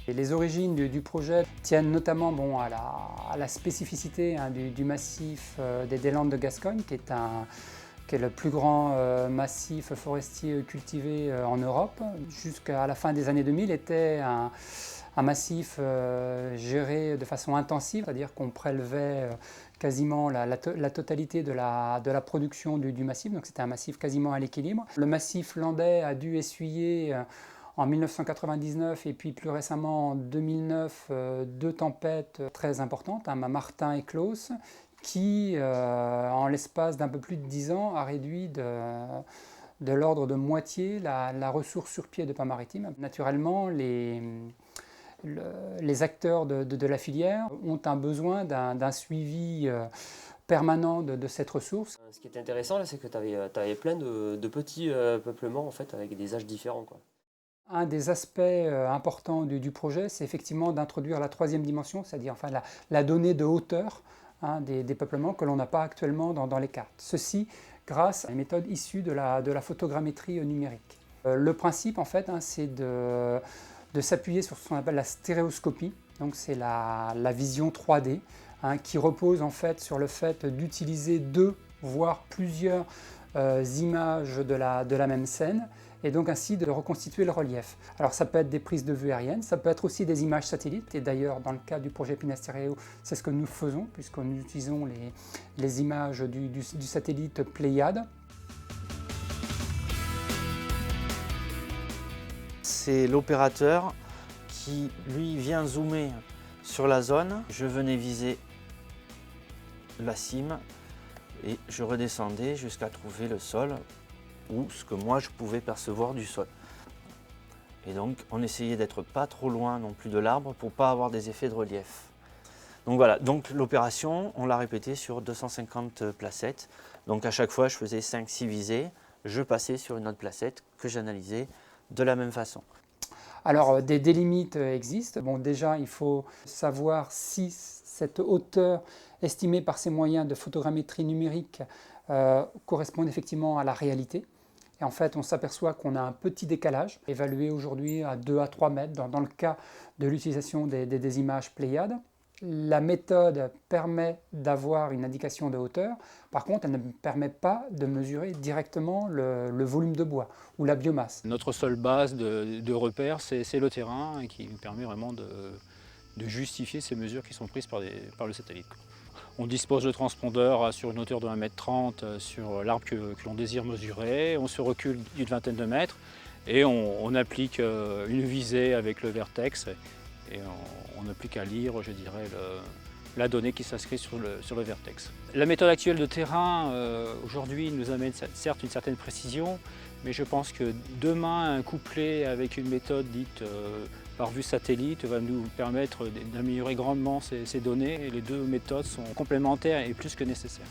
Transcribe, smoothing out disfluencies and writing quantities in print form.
Et les origines du projet tiennent notamment à la spécificité du massif des Landes de Gascogne, qui est le plus grand massif forestier cultivé en Europe. Jusqu'à la fin des années 2000, était un massif géré de façon intensive, c'est-à-dire qu'on prélevait quasiment la totalité de la production du massif, donc c'était un massif quasiment à l'équilibre. Le massif landais a dû essuyer en 1999 et puis plus récemment en 2009 deux tempêtes très importantes, Martin et Klaus, qui en l'espace d'un peu plus de 10 ans a réduit de l'ordre de moitié la ressource sur pied de pain maritime. Naturellement, les acteurs de la filière ont un besoin d'un suivi permanent de cette ressource. Ce qui est intéressant, là, c'est que tu avais plein de petits peuplements en fait, avec des âges différents, quoi. Un des aspects importants du projet, c'est effectivement d'introduire la troisième dimension, c'est-à-dire enfin, la donnée de hauteur des peuplements que l'on n'a pas actuellement dans les cartes. Ceci grâce à une méthode issue de la photogrammétrie numérique. Le principe, en fait, c'est de s'appuyer sur ce qu'on appelle la stéréoscopie, donc c'est la vision 3D, qui repose en fait sur le fait d'utiliser deux, voire plusieurs images de la même scène, et donc ainsi de reconstituer le relief. Alors ça peut être des prises de vue aériennes, ça peut être aussi des images satellites, et d'ailleurs dans le cas du projet Pinastereo, c'est ce que nous faisons, puisque nous utilisons les images du satellite Pléiade. C'est l'opérateur qui, lui, vient zoomer sur la zone. Je venais viser la cime et je redescendais jusqu'à trouver le sol ou ce que moi je pouvais percevoir du sol. Et donc on essayait d'être pas trop loin non plus de l'arbre pour pas avoir des effets de relief. Donc voilà, donc l'opération, on l'a répétée sur 250 placettes. Donc à chaque fois je faisais 5-6 visées, je passais sur une autre placette que j'analysais de la même façon. Alors des limites existent. Bon, déjà il faut savoir si cette hauteur estimée par ces moyens de photogrammétrie numérique correspond effectivement à la réalité. Et en fait, on s'aperçoit qu'on a un petit décalage, évalué aujourd'hui à 2 à 3 mètres dans le cas de l'utilisation des images Pléiades. La méthode permet d'avoir une indication de hauteur, par contre elle ne permet pas de mesurer directement le volume de bois ou la biomasse. Notre seule base de repère, c'est le terrain qui nous permet vraiment de justifier ces mesures qui sont prises par le satellite. On dispose de transpondeurs sur une hauteur de 1,30 m sur l'arbre que l'on désire mesurer, on se recule d'une vingtaine de mètres et on applique une visée avec le vertex. Et on n'a plus qu'à lire, je dirais, la donnée qui s'inscrit sur le vertex. La méthode actuelle de terrain, aujourd'hui, nous amène certes une certaine précision, mais je pense que demain, couplé avec une méthode dite par vue satellite, va nous permettre d'améliorer grandement ces données. Et les deux méthodes sont complémentaires et plus que nécessaires.